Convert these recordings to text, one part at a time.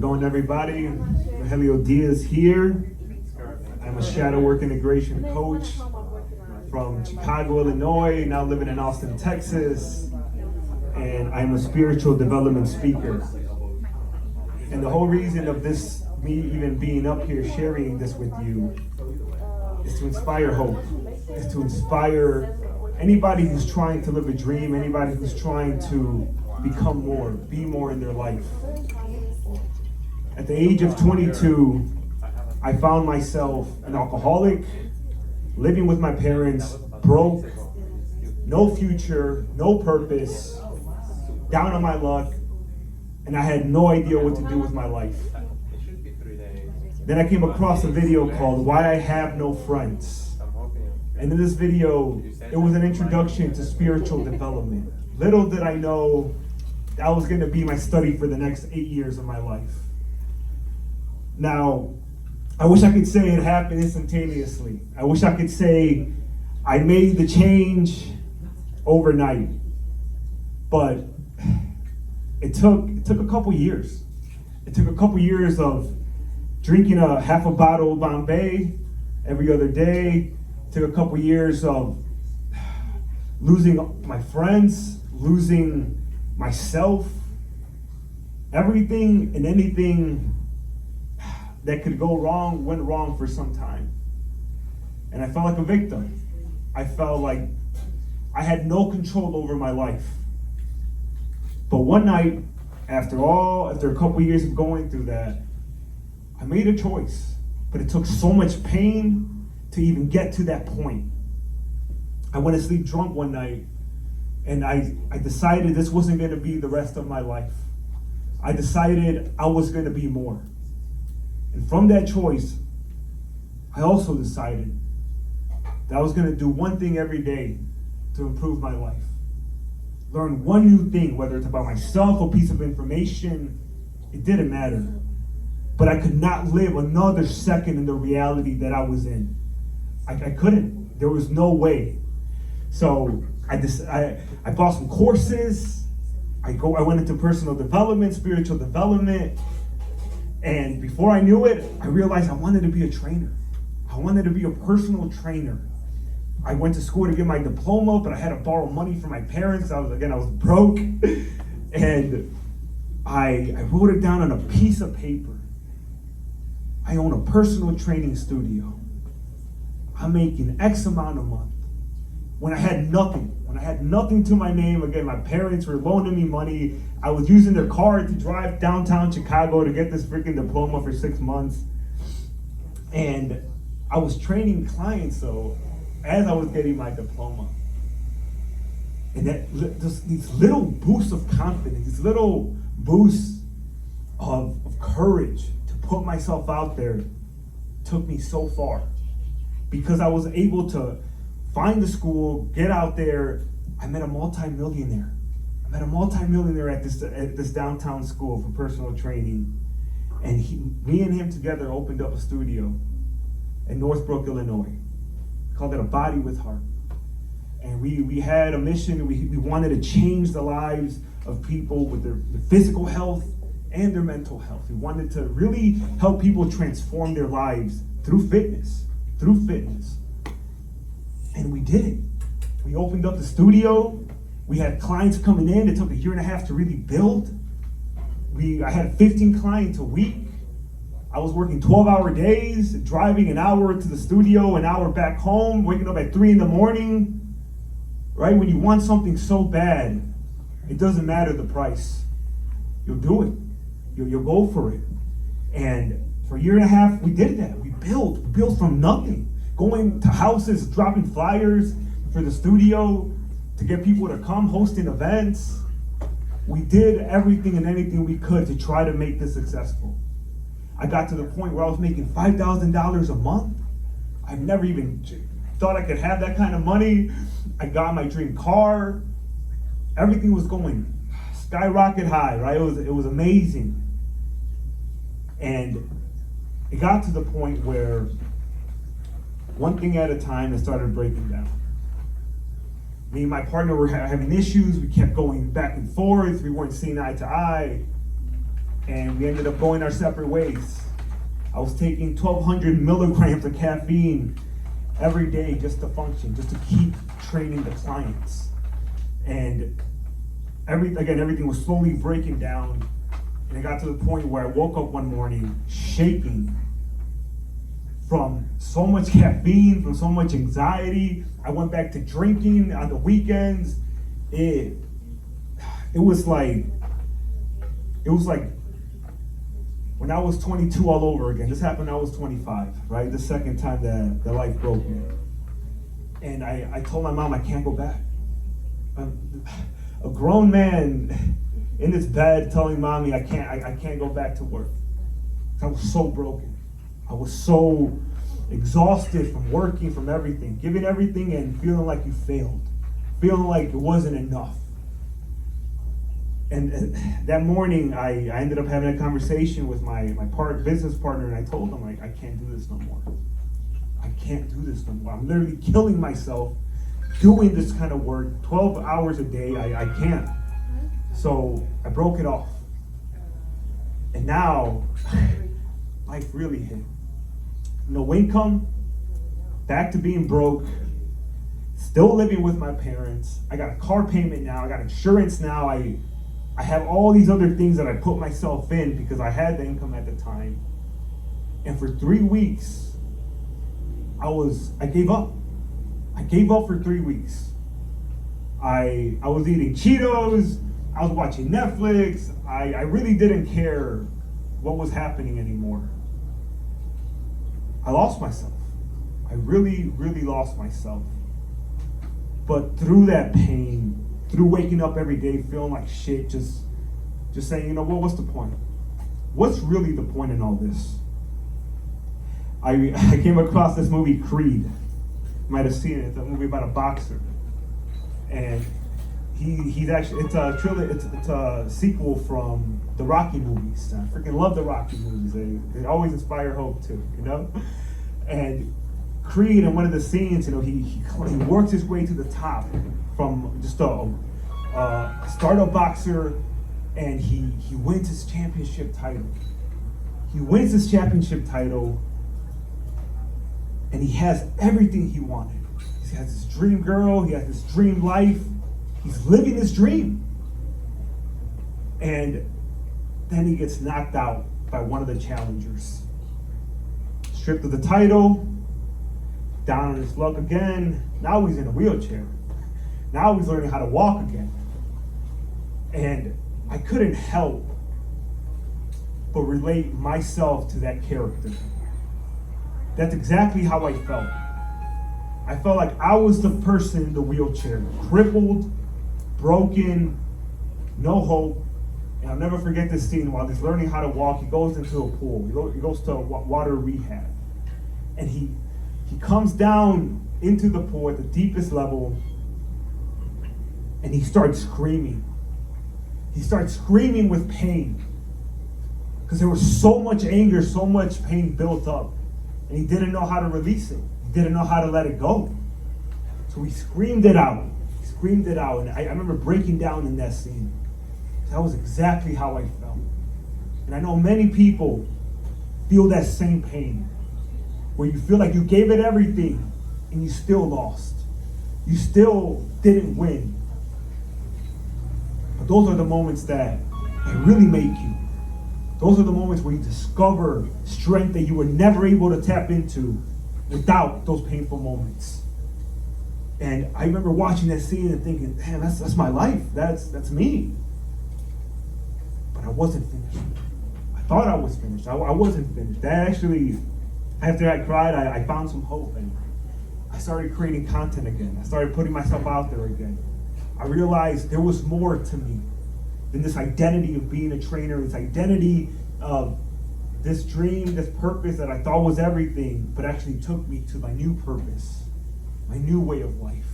going, everybody? Rogleio Diaz here. I'm a shadow work integration coach from Chicago, Illinois, now living in Austin, Texas, and I'm a spiritual development speaker. And the whole reason of this, me even being up here sharing this with you, is to inspire hope, is to inspire anybody who's trying to live a dream, anybody who's trying to become more, be more in their life. At the age of 22, I found myself an alcoholic, living with my parents, broke, no future, no purpose, down on my luck, and I had no idea what to do with my life. Then I came across a video called Why I Have No Friends. And in this video, it was an introduction to spiritual development. Little did I know that was going to be my study for the next 8 years of my life. Now, I wish I could say it happened instantaneously. I wish I could say I made the change overnight. But it took a couple years. It took a couple years of drinking a half a bottle of Bombay every other day. It took a couple years of losing my friends, losing myself. Everything and anything that could go wrong went wrong for some time. And I felt like a victim. I felt like I had no control over my life. But one night, after a couple years of going through that, I made a choice. But it took so much pain to even get to that point. I went to sleep drunk one night, and I decided this wasn't going to be the rest of my life. I decided I was going to be more. And from that choice, I also decided that I was going to do one thing every day to improve my life. Learn one new thing, whether it's about myself, a piece of information, it didn't matter. But I could not live another second in the reality that I was in. I couldn't. There was no way. So I bought some courses. I went into personal development, spiritual development. And before I knew it, I realized I wanted to be a trainer. I wanted to be a personal trainer. I went to school to get my diploma, but I had to borrow money from my parents. I was broke. And I wrote it down on a piece of paper. I own a personal training studio. I'm making X amount a month. When I had nothing to my name, again, my parents were loaning me money. I was using their car to drive downtown Chicago to get this freaking diploma for 6 months. And I was training clients, so as I was getting my diploma. And these little boosts of confidence, these little boosts of courage to put myself out there took me so far. Because I was able to find the school, get out there. I met a multi-millionaire. At this downtown school for personal training. And me and him together opened up a studio in Northbrook, Illinois. We called it A Body with Heart. And we had a mission. We wanted to change the lives of people with their physical health and their mental health. We wanted to really help people transform their lives through fitness. And we did it. We opened up the studio. We had clients coming in. It took 1.5 years to really build. I had 15 clients a week. I was working 12-hour days, driving an hour to the studio, an hour back home, waking up at 3 a.m. Right? When you want something so bad, it doesn't matter the price. You'll do it. You'll go for it. And for 1.5 years, we did that. We built from nothing. Going to houses, dropping flyers for the studio to get people to come, hosting events. We did everything and anything we could to try to make this successful. I got to the point where I was making $5,000 a month. I've never even thought I could have that kind of money. I got my dream car. Everything was going skyrocket high, right? It was amazing. And it got to the point where one thing at a time it started breaking down. Me and my partner were having issues. We kept going back and forth. We weren't seeing eye to eye. and we ended up going our separate ways. I was taking 1,200 milligrams of caffeine every day just to function, just to keep training the clients. And everything was slowly breaking down. And it got to the point where I woke up one morning shaking from so much caffeine, from so much anxiety. I went back to drinking on the weekends. It was like when I was 22 all over again. This happened when I was 25, right? The second time that life broke me. And I told my mom I can't go back. A grown man in his bed telling mommy I can't go back to work. I was so broken. I was so exhausted from working, from everything, giving everything and feeling like you failed, feeling like it wasn't enough. And that morning, I ended up having a conversation with my business partner, and I told him, like, I can't do this no more. I can't do this no more. I'm literally killing myself doing this kind of work, 12 hours a day. I can't. So I broke it off. And now, life really hit. No income, back to being broke, still living with my parents. I got a car payment now. I got insurance now. I have all these other things that I put myself in because I had the income at the time. And for 3 weeks, I gave up. I gave up for 3 weeks. I was eating Cheetos. I was watching Netflix. I really didn't care what was happening anymore. I lost myself. I really, really lost myself. But through that pain, through waking up every day feeling like shit, just saying, you know what, what's the point? What's really the point in all this? I came across this movie, Creed. You might have seen it. It's a movie about a boxer. And he's actually, it's a sequel from the Rocky movies. I freaking love the Rocky movies. They always inspire hope too, you know? And Creed, in one of the scenes, you know, he works his way to the top from just a startup boxer, and he wins his championship title. He wins his championship title, and he has everything he wanted. He has his dream girl, he has his dream life, he's living his dream. And then he gets knocked out by one of the challengers. Stripped of the title, down on his luck again. Now he's in a wheelchair. Now he's learning how to walk again. And I couldn't help but relate myself to that character. That's exactly how I felt. I felt like I was the person in the wheelchair, crippled, broken, no hope. And I'll never forget this scene. While he's learning how to walk, he goes into a pool. He goes to water rehab. And he comes down into the pool at the deepest level, and he starts screaming. He starts screaming with pain because there was so much anger, so much pain built up, and he didn't know how to release it. He didn't know how to let it go. So he screamed it out. He screamed it out, and I remember breaking down in that scene. That was exactly how I felt. And I know many people feel that same pain, where you feel like you gave it everything and you still lost. You still didn't win. But those are the moments that really make you. Those are the moments where you discover strength that you were never able to tap into without those painful moments. And I remember watching that scene and thinking, damn, that's my life. That's me. But I wasn't finished. I thought I was finished. I wasn't finished. That actually, after I cried, I found some hope, and I started creating content again. I started putting myself out there again. I realized there was more to me than this identity of being a trainer, this identity of this dream, this purpose that I thought was everything, but actually took me to my new purpose, my new way of life,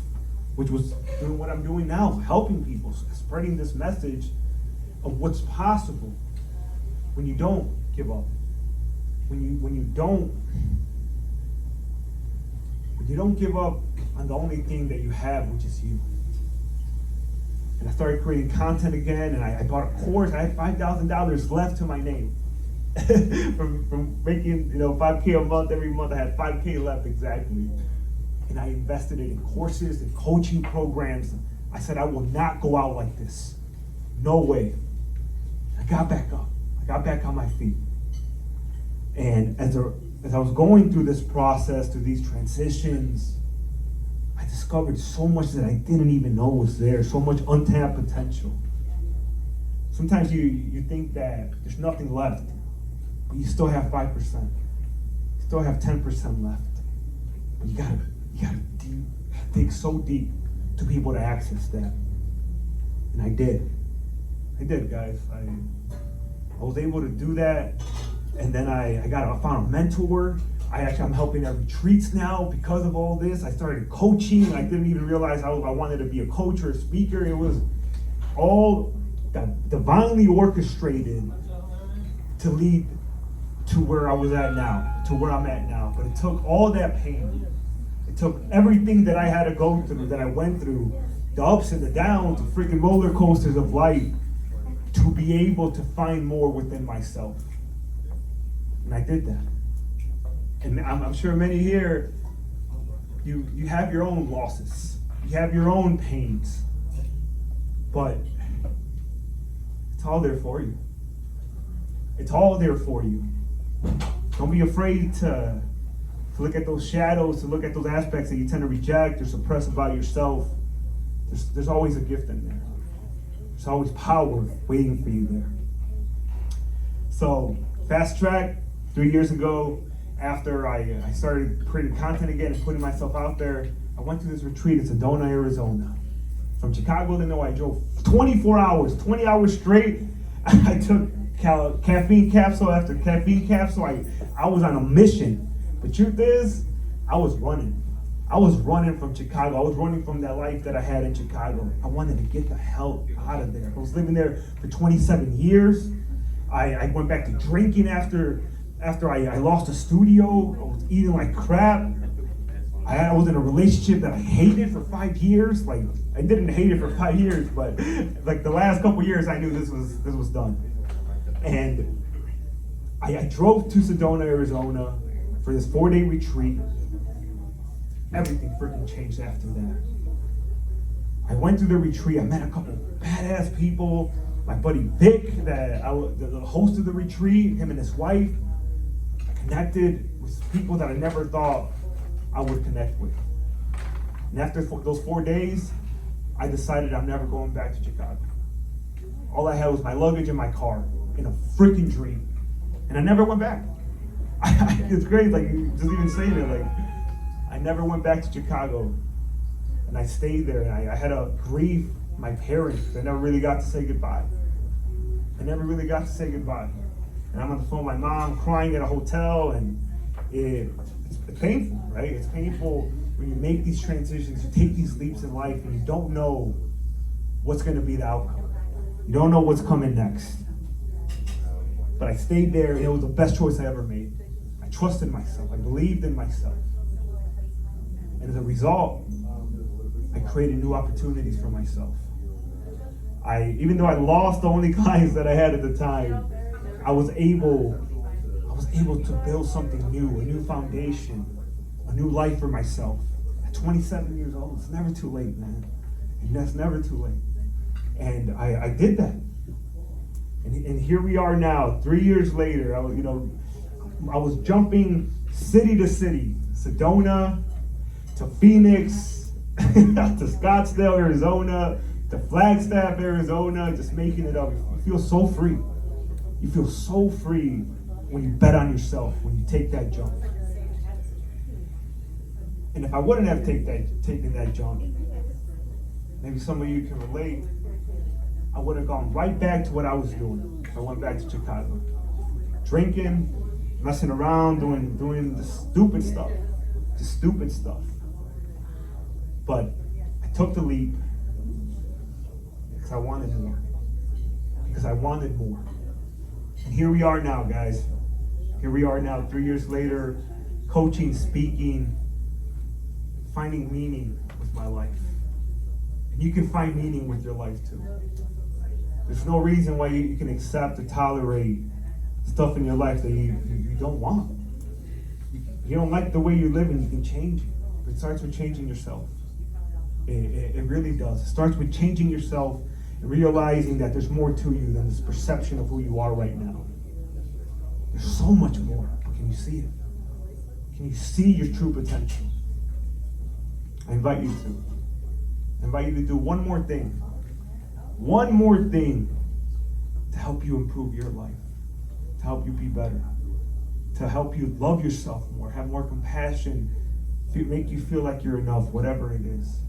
which was doing what I'm doing now, helping people, spreading this message of what's possible when you don't give up. When you don't give up on the only thing that you have, which is you. And I started creating content again, and I bought a course. I had $5,000 left to my name. from making 5K a month every month. I had 5K left exactly. And I invested it in courses and coaching programs. I said, I will not go out like this. No way. I got back up. I got back on my feet. And as I was going through this process, through these transitions, I discovered so much that I didn't even know was there, so much untapped potential. Sometimes you think that there's nothing left, but you still have 5%. You still have 10% left. But you gotta dig so deep to be able to access that. And I did, guys. I was able to do that, and then I found a mentor. I'm helping at retreats now because of all this. I started coaching. I didn't even realize I wanted to be a coach or a speaker. It was all divinely orchestrated to lead to where I was at now, to where I'm at now. But it took all that pain. It took everything that I had to go through, that I went through, the ups and the downs, the freaking roller coasters of life, to be able to find more within myself. And I did that. And I'm sure many here, you have your own losses. You have your own pains. But it's all there for you. It's all there for you. Don't be afraid to look at those shadows, to look at those aspects that you tend to reject or suppress about yourself. There's always a gift in there. There's always power waiting for you there. So, fast track, 3 years ago, after I started creating content again and putting myself out there, I went to this retreat in Sedona, Arizona. From Chicago, Illinois, I drove 24 hours, 20 hours straight. I took caffeine capsule after caffeine capsule. I was on a mission. The truth is, I was running. I was running from Chicago. I was running from that life that I had in Chicago. I wanted to get the hell out of there. I was living there for 27 years. I went back to drinking after I lost a studio. I was eating like crap. I was in a relationship that I hated for 5 years. Like, I didn't hate it for 5 years, but like the last couple years, I knew this was done. And I drove to Sedona, Arizona for this 4-day retreat. Everything freaking changed after that. I went through the retreat. I met a couple badass people. My buddy Vic, the host of the retreat, him and his wife. I connected with people that I never thought I would connect with. And after those 4 days, I decided I'm never going back to Chicago. All I had was my luggage and my car in a freaking dream. And I never went back. It's crazy, like, just even saying it, like, I never went back to Chicago. And I stayed there, and I had to grieve my parents. I never really got to say goodbye. And I'm on the phone with my mom, crying at a hotel, and it's painful, right? It's painful when you make these transitions, you take these leaps in life, and you don't know what's going to be the outcome. You don't know what's coming next. But I stayed there, and it was the best choice I ever made. I trusted myself. I believed in myself. And as a result, I created new opportunities for myself. Even though I lost the only clients that I had at the time, I was able to build something new, a new foundation, a new life for myself. At 27 years old, it's never too late, man. And that's never too late. And I did that. And here we are now, 3 years later. I was jumping city to city, Sedona to Phoenix, to Scottsdale, Arizona, to Flagstaff, Arizona, just making it up. You feel so free. You feel so free when you bet on yourself, when you take that jump. And if I wouldn't have taken that jump, maybe some of you can relate, I would have gone right back to what I was doing. I went back to Chicago. Drinking, messing around, doing the stupid stuff. Just stupid stuff. But I took the leap because I wanted more. And here we are now, guys. Here we are now, 3 years later, coaching, speaking, finding meaning with my life. And You can find meaning with your life too. There's no reason why you can accept or tolerate stuff in your life that you don't want. You don't like the way you live, and you can change it. But it starts with changing yourself. It really does. It starts with changing yourself and realizing that there's more to you than this perception of who you are right now. There's so much more. Can you see it? Can you see your true potential? I invite you to. I invite you to do one more thing. One more thing to help you improve your life, to help you be better, to help you love yourself more, have more compassion, make you feel like you're enough, whatever it is.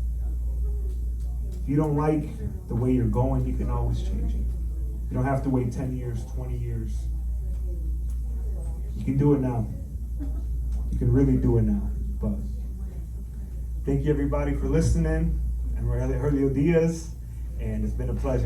If you don't like the way you're going, you can always change it. You don't have to wait 10 years, 20 years. You can do it now. You can really do it now. But thank you everybody for listening. I'm Rogleio Diaz, and it's been a pleasure.